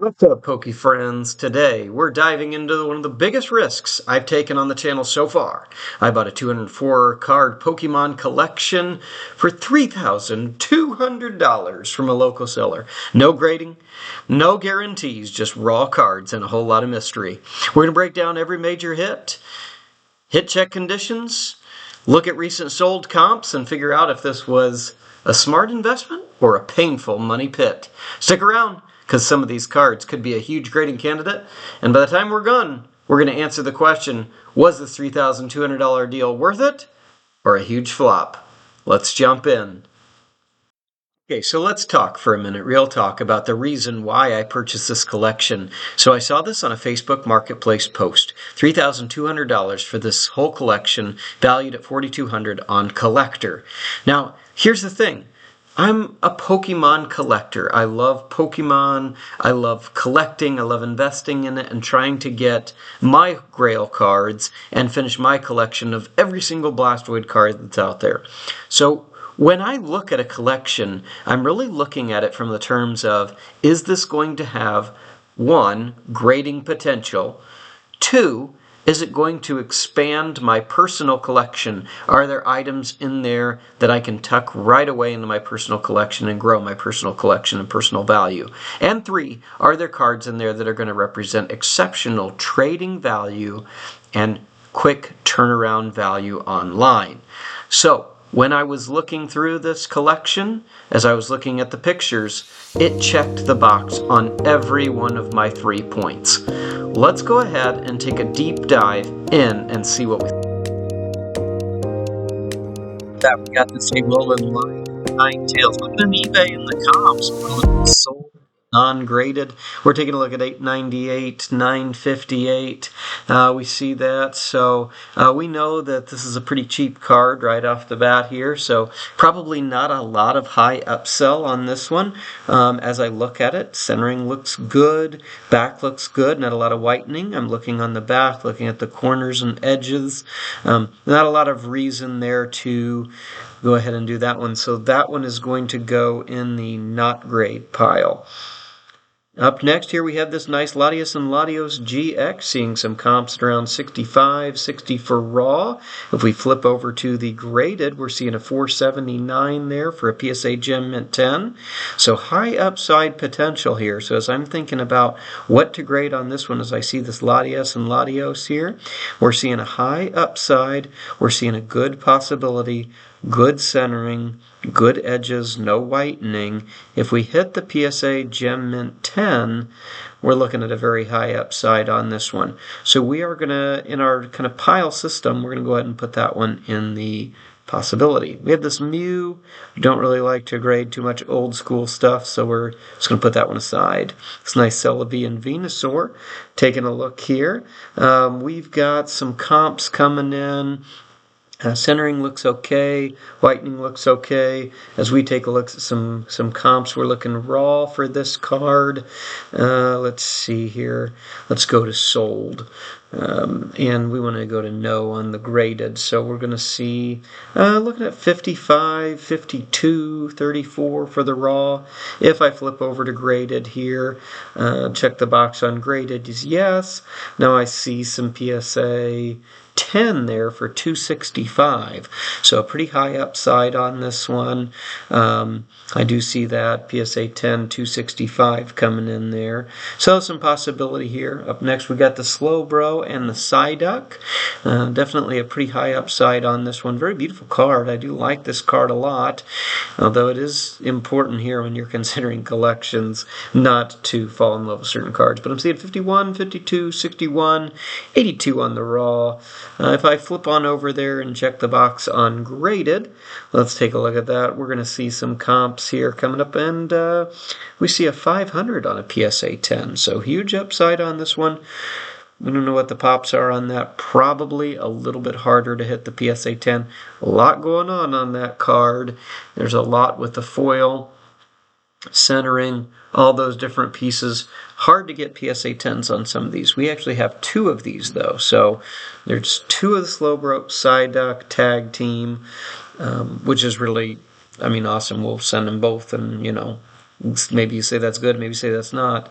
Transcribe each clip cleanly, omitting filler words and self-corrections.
What's up, Poke friends? Today, we're diving into one of the biggest risks I've taken on the channel so far. I bought a 204 card Pokemon collection for $3,200 from a local seller. No grading, no guarantees, just raw cards and a whole lot of mystery. We're going to break down every major hit check conditions, look at recent sold comps, and figure out if this was a smart investment or a painful money pit. Stick around, because some of these cards could be a huge grading candidate, and by the time we're done, we're going to answer the question, was this $3,200 deal worth it, or a huge flop? Let's jump in. Okay, so let's talk for a minute, real talk, about the reason why I purchased this collection. So I saw this on a Facebook Marketplace post, $3,200 for this whole collection, valued at $4,200 on Collector. Now, here's the thing. I'm a Pokemon collector. I love Pokemon, I love collecting, I love investing in it and trying to get my Grail cards and finish my collection of every single Blastoise card that's out there. So when I look at a collection, I'm really looking at it from the terms of, is this going to have, one, grading potential, two, is it going to expand my personal collection? Are there items in there that I can tuck right away into my personal collection and grow my personal collection and personal value? And three, are there cards in there that are going to represent exceptional trading value and quick turnaround value online? So, when I was looking through this collection, as I was looking at the pictures, it checked the box on every one of my 3 points. Let's go ahead and take a deep dive in and see what we that we got this Alolan line, Ninetales. Looking at eBay in the comps, we're looking at sold, non-graded. We're taking a look at 898, 958. We see that, so we know that this is a pretty cheap card right off the bat here, so probably not a lot of high upsell on this one. As I look at it, centering looks good, back looks good, not a lot of whitening. I'm looking on the back, looking at the corners and edges. Not a lot of reason there to go ahead and do that one, so that one is going to go in the not grade pile. Up next here we have this nice Latios and Latios GX, seeing some comps at around 65, 60 for raw. If we flip over to the graded, we're seeing a 479 there for a PSA Gem Mint 10. So high upside potential here. So as I'm thinking about what to grade on this one, as I see this Latios and Latios here, we're seeing a high upside, we're seeing a good possibility, good centering, good edges, no whitening. If we hit the PSA Gem Mint 10, we're looking at a very high upside on this one. So we are going to, in our kind of pile system, we're going to go ahead and put that one in the possibility. We have this Mew. We don't really like to grade too much old school stuff, so we're just going to put that one aside. This nice Celebi and Venusaur. Taking a look here. We've got some comps coming in. Centering looks okay, whitening looks okay. As we take a look at some comps, we're looking raw for this card. Let's see here. Let's go to sold. And we want to go to no on the graded. So we're going to see, looking at 55, 52, 34 for the raw. If I flip over to graded here, check the box on graded is yes. Now I see some PSA 10 there for 265, so a pretty high upside on this one. I do see that PSA 10 265 coming in there, so some possibility here. Up next we got the Slowbro and the Psyduck. Definitely a pretty high upside on this one. Very beautiful card. I do like this card a lot, although it is important here when you're considering collections not to fall in love with certain cards. But I'm seeing 51, 52, 61, 82 on the raw. If I flip on over there and check the box on graded, let's take a look at that. We're going to see some comps here coming up, and we see a 500 on a PSA 10. So huge upside on this one. We don't know what the pops are on that. Probably a little bit harder to hit the PSA 10. A lot going on that card. There's a lot with the foil, centering, all those different pieces. Hard to get PSA 10s on some of these. We actually have 2 of these though. So there's 2 of the Slowbro Psyduck tag team, which is really, I mean, awesome. We'll send them both and, Maybe you say that's good, maybe you say that's not.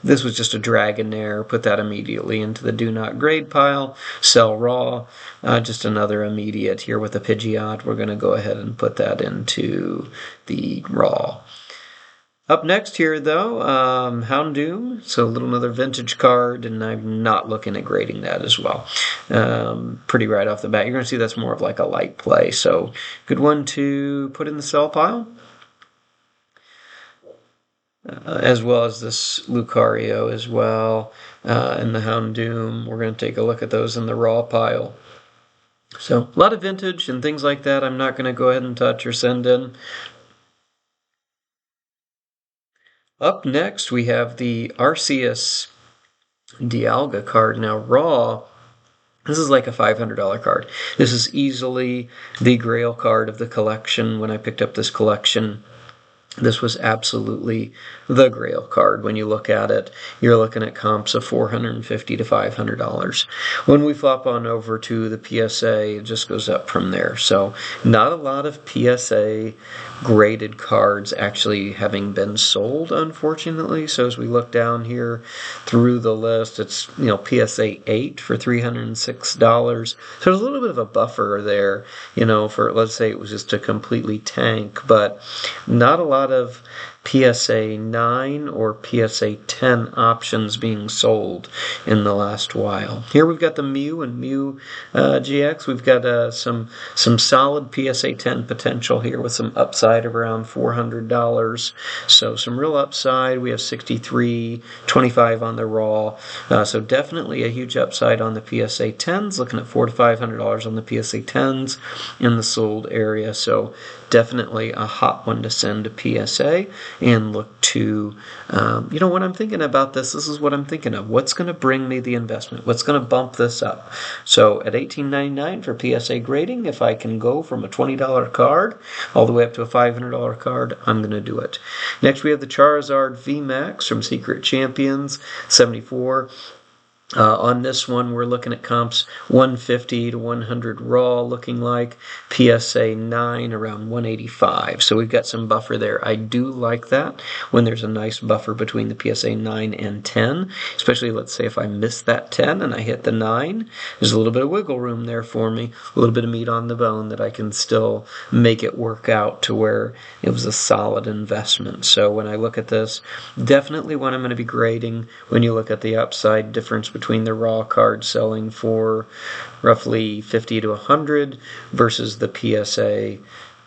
This was just a drag in there. Put that immediately into the do not grade pile. Sell raw. Just another immediate here with the Pidgeot. We're going to go ahead and put that into the raw. Up next here, though, Houndoom. So a little another vintage card, and I'm not looking at grading that as well. Pretty right off the bat. You're going to see that's more of like a light play. So good one to put in the sell pile. As well as this Lucario as well, and the Houndoom. We're going to take a look at those in the raw pile. So a lot of vintage and things like that I'm not going to go ahead and touch or send in. Up next, we have the Arceus Dialga card. Now, raw, this is like a $500 card. This is easily the grail card of the collection. When I picked up this collection, this was absolutely the grail card. When you look at it, you're looking at comps of $450 to $500. When we flop on over to the PSA, it just goes up from there. So not a lot of PSA graded cards actually having been sold, unfortunately. So as we look down here through the list, it's PSA 8 for $306. So there's a little bit of a buffer there, for, let's say it was just a completely tank, but not a lot of PSA 9 or PSA 10 options being sold in the last while. Here we've got the Mew and Mew GX. We've got some solid PSA 10 potential here with some upside of around $400. So some real upside. We have 63.25 on the raw. So definitely a huge upside on the PSA 10s. Looking at $400 to $500 on the PSA 10s in the sold area. So definitely a hot one to send to PSA and look to, when I'm thinking about this is what I'm thinking of. What's going to bring me the investment? What's going to bump this up? So at $18.99 for PSA grading, if I can go from a $20 card all the way up to a $500 card, I'm going to do it. Next, we have the Charizard VMAX from Secret Champions, 74. On this one, we're looking at comps 150 to 100 raw, looking like PSA 9 around 185. So we've got some buffer there. I do like that when there's a nice buffer between the PSA 9 and 10, especially let's say if I miss that 10 and I hit the 9, there's a little bit of wiggle room there for me, a little bit of meat on the bone that I can still make it work out to where it was a solid investment. So when I look at this, definitely one I'm going to be grading when you look at the upside difference between the raw card selling for roughly 50 to 100 versus the PSA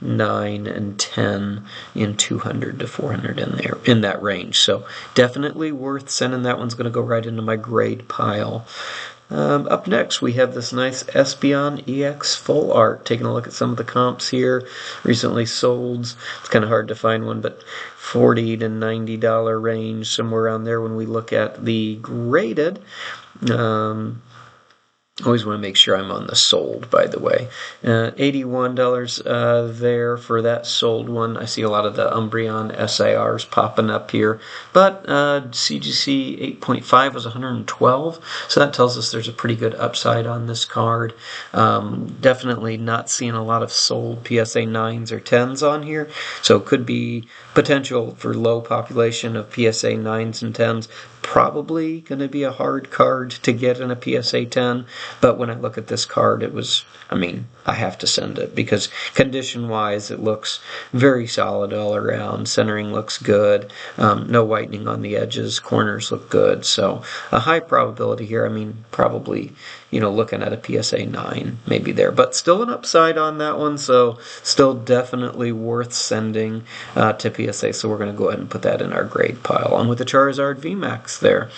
9 and 10 in 200 to 400 in that range. So definitely worth sending. That one's going to go right into my grade pile. Up next, we have this nice Espeon EX Full Art. Taking a look at some of the comps here. Recently sold. It's kind of hard to find one, but $40 to $90 range, somewhere around there when we look at the graded. Always want to make sure I'm on the sold, by the way. $81 there for that sold one. I see a lot of the Umbreon SARs popping up here. But CGC 8.5 was $112, so that tells us there's a pretty good upside on this card. Definitely not seeing a lot of sold PSA 9s or 10s on here, so it could be potential for low population of PSA 9s and 10s. Probably going to be a hard card to get in a PSA 10, but when I look at this card, I have to send it because condition-wise, it looks very solid all around. Centering looks good. No whitening on the edges. Corners look good. So a high probability here. Probably, looking at a PSA 9 maybe there, but still an upside on that one. So still definitely worth sending to PSA. So we're going to go ahead and put that in our grade pile on with the Charizard VMAX there.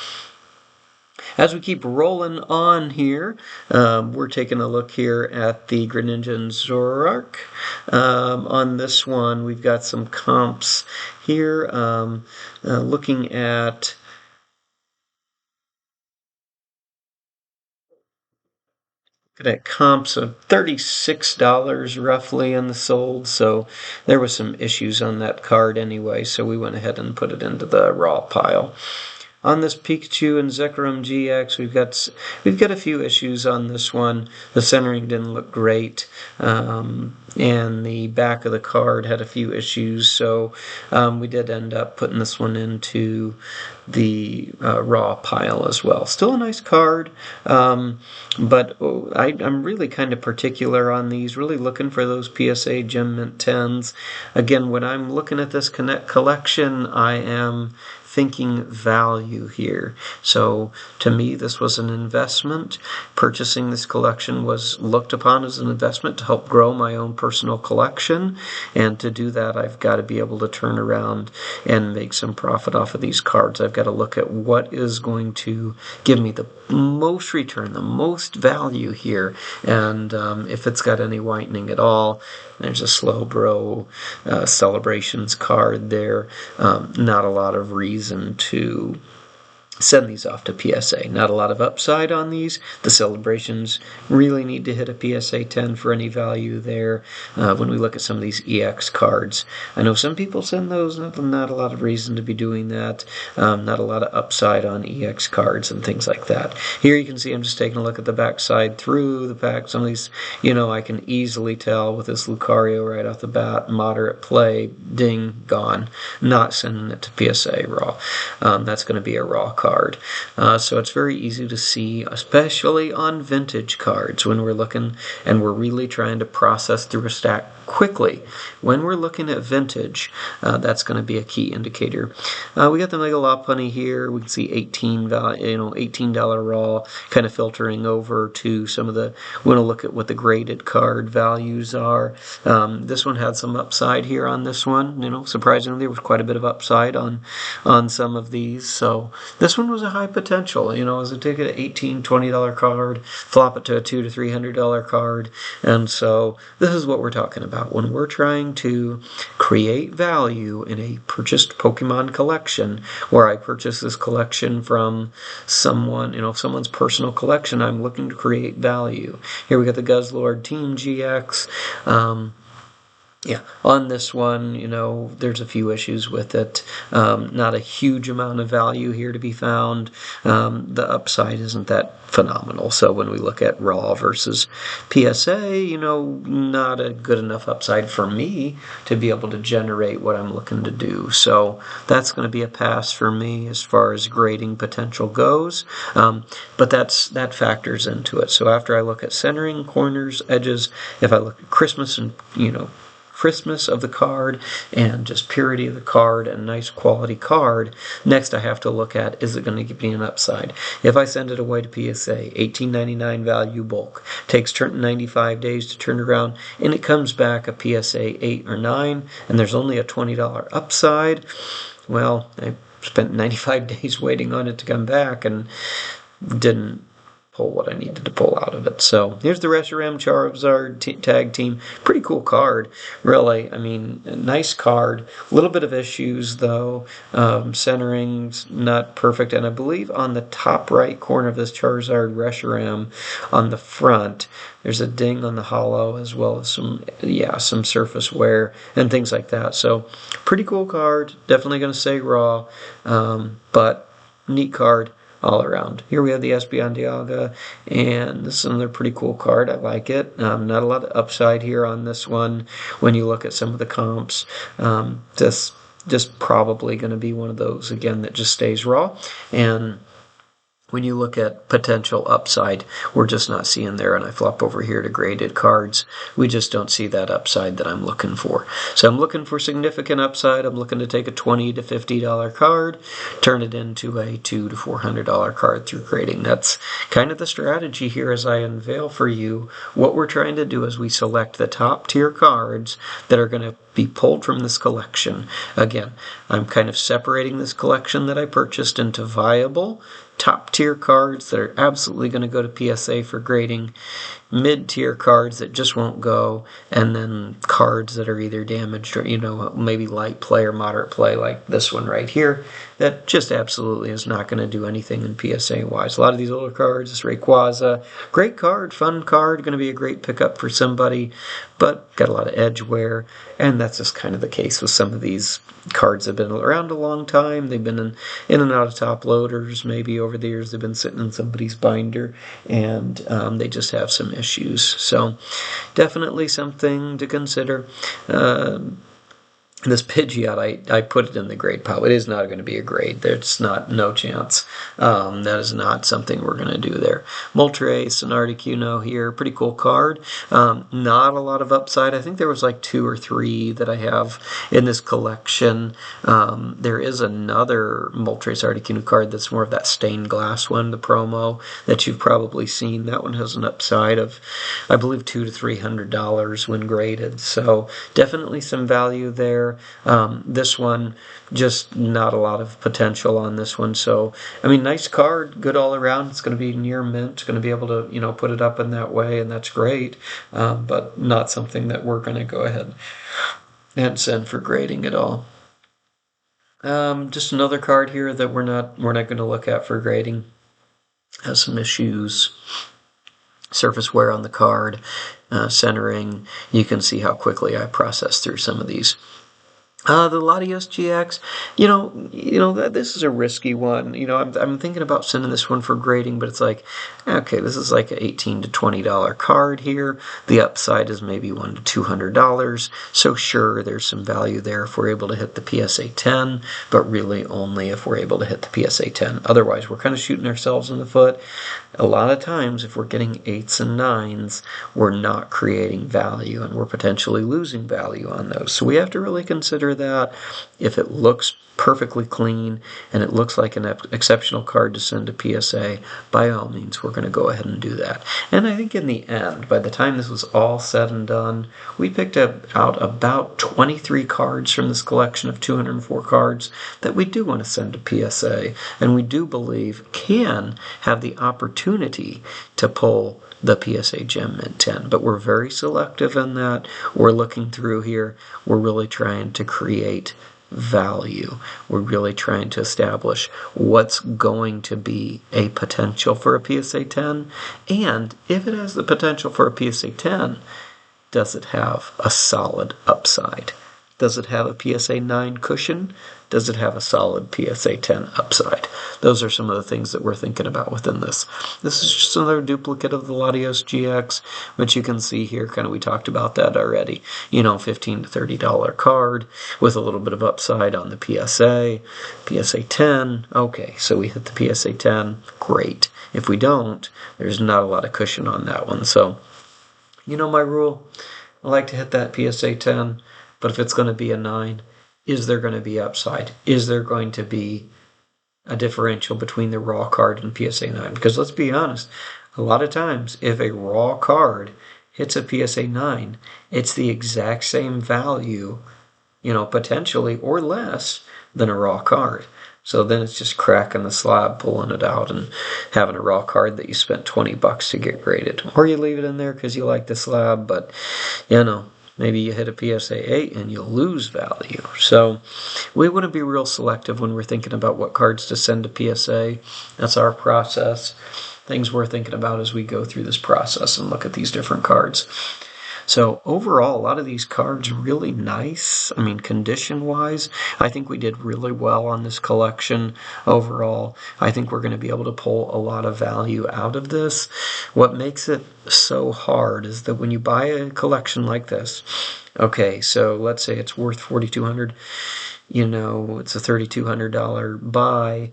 As we keep rolling on here, we're taking a look here at the Greninja and Zoroark. On this one, we've got some comps here. Looking at comps of $36 roughly in the sold, so there was some issues on that card anyway, so we went ahead and put it into the raw pile. On this Pikachu and Zekrom GX, we've got a few issues on this one. The centering didn't look great, and the back of the card had a few issues. So we did end up putting this one into the raw pile as well. Still a nice card, but I'm really kind of particular on these. Really looking for those PSA Gem Mint 10s. Again, when I'm looking at this collection, I am thinking value here. So to me, this was an investment. Purchasing this collection was looked upon as an investment to help grow my own personal collection. And to do that, I've got to be able to turn around and make some profit off of these cards. I've got to look at what is going to give me the most return, the most value here. And if it's got any whitening at all, there's a Slowbro Celebrations card there. Not a lot of reason to send these off to PSA. Not a lot of upside on these. The Celebrations really need to hit a PSA 10 for any value there. When we look at some of these EX cards, I know some people send those, not a lot of reason to be doing that. Not a lot of upside on EX cards and things like that. Here you can see I'm just taking a look at the back side through the pack. Some of these, I can easily tell with this Lucario right off the bat, moderate play, ding, gone. Not sending it to PSA raw. That's going to be a raw card. So it's very easy to see, especially on vintage cards, when we're looking and we're really trying to process through a stack quickly. When we're looking at vintage, that's going to be a key indicator. We got the Mega Lopunny here. We can see $18 raw, kind of filtering over to some of the. We want to look at what the graded card values are. This one had some upside here on this one. Surprisingly, there was quite a bit of upside on some of these. So this one was a high potential. As a ticket, $18, $20 card, flop it to a $200 to $300 card, and so this is what we're talking about. When we're trying to create value in a purchased Pokemon collection, where I purchase this collection from someone, someone's personal collection, I'm looking to create value. Here we got the Guzzlord Team GX. On this one, there's a few issues with it. Not a huge amount of value here to be found. The upside isn't that phenomenal. So when we look at raw versus PSA, not a good enough upside for me to be able to generate what I'm looking to do. So that's going to be a pass for me as far as grading potential goes. But that factors into it. So after I look at centering, corners, edges, if I look at Christmas and, Christmas of the card and just purity of the card and nice quality card, next I have to look at, is it going to give me an upside? If I send it away to PSA, $18.99 value bulk, takes 95 days to turn around, and it comes back a PSA 8 or 9, and there's only a $20 upside, well, I spent 95 days waiting on it to come back and didn't pull what I needed to pull out of it. So here's the Reshiram Charizard tag team. Pretty cool card, really. I mean, a nice card. A little bit of issues though. Centering's not perfect, and I believe on the top right corner of this Charizard Reshiram, on the front, there's a ding on the hollow as well as some surface wear and things like that. So pretty cool card. Definitely going to say raw, but neat card all around. Here we have the Espeon Dialga, and this is another pretty cool card. I like it. Not a lot of upside here on this one when you look at some of the comps. This just probably going to be one of those, again, that just stays raw. And when you look at potential upside, we're just not seeing there. And I flop over here to graded cards. We just don't see that upside that I'm looking for. So I'm looking for significant upside. I'm looking to take a $20 to $50 card, turn it into a $200 to $400 card through grading. That's kind of the strategy here as I unveil for you what we're trying to do as we select the top tier cards that are going to be pulled from this collection. Again, I'm kind of separating this collection that I purchased into viable top tier cards that are absolutely going to go to PSA for grading, mid-tier cards that just won't go, and then cards that are either damaged or, maybe light play or moderate play, like this one right here, that just absolutely is not going to do anything in PSA-wise. A lot of these older cards, this Rayquaza, great card, fun card, going to be a great pickup for somebody, but got a lot of edge wear, and that's just kind of the case with some of these cards that have been around a long time. They've been in and out of top loaders. Maybe over the years they've been sitting in somebody's binder, and they just have some issues. So definitely something to consider. This Pidgeot, I put it in the grade pile. It is not going to be a grade. There's no chance. That is not something we're going to do there. Moltres and Articuno here. Pretty cool card. Not a lot of upside. I think there was like 2 or 3 that I have in this collection. There is another Moltres Articuno card that's more of that stained glass one, the promo, that you've probably seen. That one has an upside of, I believe, $200 to $300 when graded. So definitely some value there. This one, just not a lot of potential on this one. So, I mean, nice card, good all around. It's going to be near mint. It's going to be able to, put it up in that way, and that's great. But not something that we're going to go ahead and send for grading at all. Just another card here that we're not going to look at for grading. Has some issues. Surface wear on the card, centering. You can see how quickly I process through some of these. The Latios GX, this is a risky one. I'm thinking about sending this one for grading, but it's like, okay, this is like an $18 to $20 card here. The upside is maybe $100 to $200. So sure, there's some value there if we're able to hit the PSA 10, but really only if we're able to hit the PSA 10. Otherwise, we're kind of shooting ourselves in the foot. A lot of times, if we're getting 8s and 9s, we're not creating value, and we're potentially losing value on those. So we have to really consider that. If it looks perfectly clean and it looks like an exceptional card to send to PSA, by all means, we're going to go ahead and do that. And I think in the end, by the time this was all said and done, we picked out about 23 cards from this collection of 204 cards that we do want to send to PSA, and we do believe can have the opportunity to pull the PSA Gem Mint 10. But we're very selective in that. We're looking through here. We're really trying to create value. We're really trying to establish what's going to be a potential for a PSA 10, and if it has the potential for a PSA 10, does it have a solid upside? Does it have a PSA 9 cushion? Does it have a solid PSA 10 upside? Those are some of the things that we're thinking about within this. This is just another duplicate of the Latios GX, which you can see here, we talked about that already. $15 to $30 card with a little bit of upside on the PSA. PSA 10, okay, so we hit the PSA 10, great. If we don't, there's not a lot of cushion on that one. So, my rule, I like to hit that PSA 10, but if it's going to be a 9, is there going to be upside? Is there going to be a differential between the raw card and PSA 9? Because let's be honest, a lot of times if a raw card hits a PSA 9, it's the exact same value, potentially, or less than a raw card. So then it's just cracking the slab, pulling it out, and having a raw card that you spent $20 to get graded. Or you leave it in there because you like the slab, but, maybe you hit a PSA 8 and you'll lose value. So we want to be real selective when we're thinking about what cards to send to PSA. That's our process. Things we're thinking about as we go through this process and look at these different cards. So overall, a lot of these cards really nice. I mean, condition-wise, I think we did really well on this collection overall. I think we're going to be able to pull a lot of value out of this. What makes it so hard is that when you buy a collection like this, okay, so let's say it's worth $4,200. It's a $3,200 buy.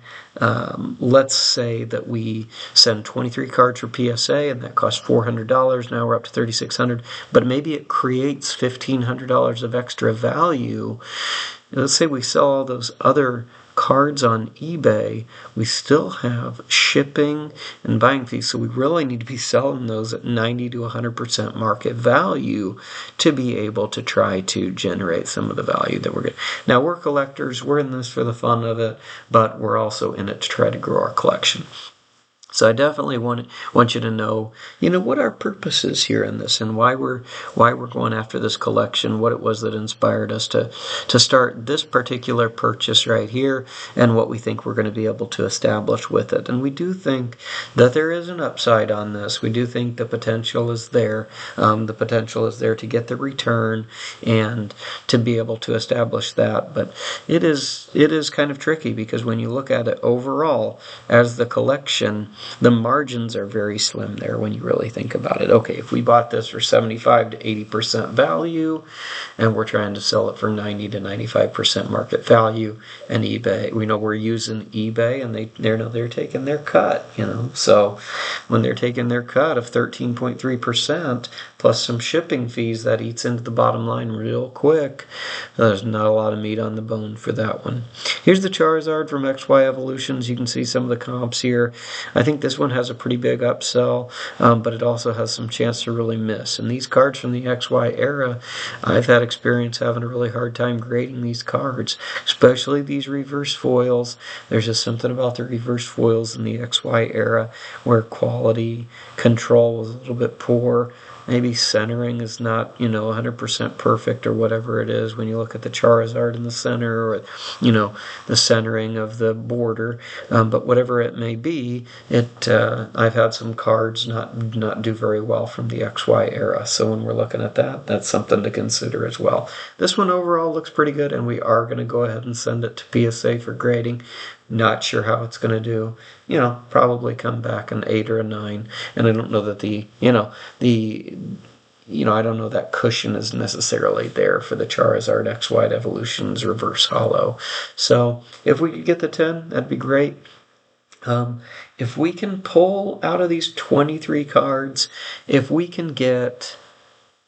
Let's say that we send 23 cards for PSA, and that costs $400. Now we're up to $3,600. But maybe it creates $1,500 of extra value. Let's say we sell all those other cards on eBay, we still have shipping and buying fees, so we really need to be selling those at 90 to 100% market value to be able to try to generate some of the value that we're getting. Now, we're collectors, we're in this for the fun of it, but we're also in it to try to grow our collection. So I definitely want you to know, what our purpose is here in this, and why we're going after this collection, what it was that inspired us to start this particular purchase right here, and what we think we're going to be able to establish with it. And we do think that there is an upside on this. We do think the potential is there. The potential is there to get the return and to be able to establish that. But it is kind of tricky, because when you look at it overall as the collection, the margins are very slim there when you really think about it. Okay, if we bought this for 75 to 80% value, and we're trying to sell it for 90 to 95% market value, and eBay, we know we're using eBay, and they're taking their cut, So when they're taking their cut of 13.3% plus some shipping fees, that eats into the bottom line real quick. There's not a lot of meat on the bone for that one. Here's the Charizard from XY Evolutions. You can see some of the comps here. I think this one has a pretty big upsell, but it also has some chance to really miss. And these cards from the XY era, I've had experience having a really hard time grading these cards, especially these reverse foils. There's just something about the reverse foils in the XY era where quality control was a little bit poor. Maybe centering is not, 100% perfect or whatever it is when you look at the Charizard in the center, or, the centering of the border. But whatever it may be, I've had some cards not do very well from the XY era. So when we're looking at that, that's something to consider as well. This one overall looks pretty good, and we are going to go ahead and send it to PSA for grading. Not sure how it's going to do. Probably come back an 8 or a 9. And I don't know that I don't know that cushion is necessarily there for the Charizard XY Evolutions Reverse Hollow. So if we could get the 10, that'd be great. If we can pull out of these 23 cards, if we can get,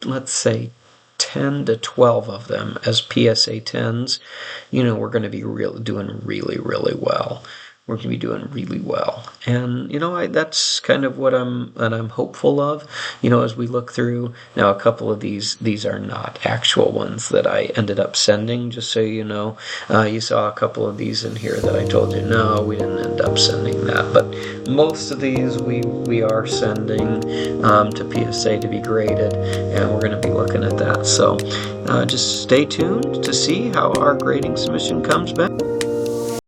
let's say, 10 to 12 of them as PSA 10s, we're going to be doing really, really well. We're going to be doing really well. And, that's kind of what I'm hopeful of, as we look through. Now, a couple of these are not actual ones that I ended up sending, just so you know. You saw a couple of these in here that I told you, no, we didn't end up sending that. But most of these we are sending to PSA to be graded, and we're going to be looking at that. So just stay tuned to see how our grading submission comes back.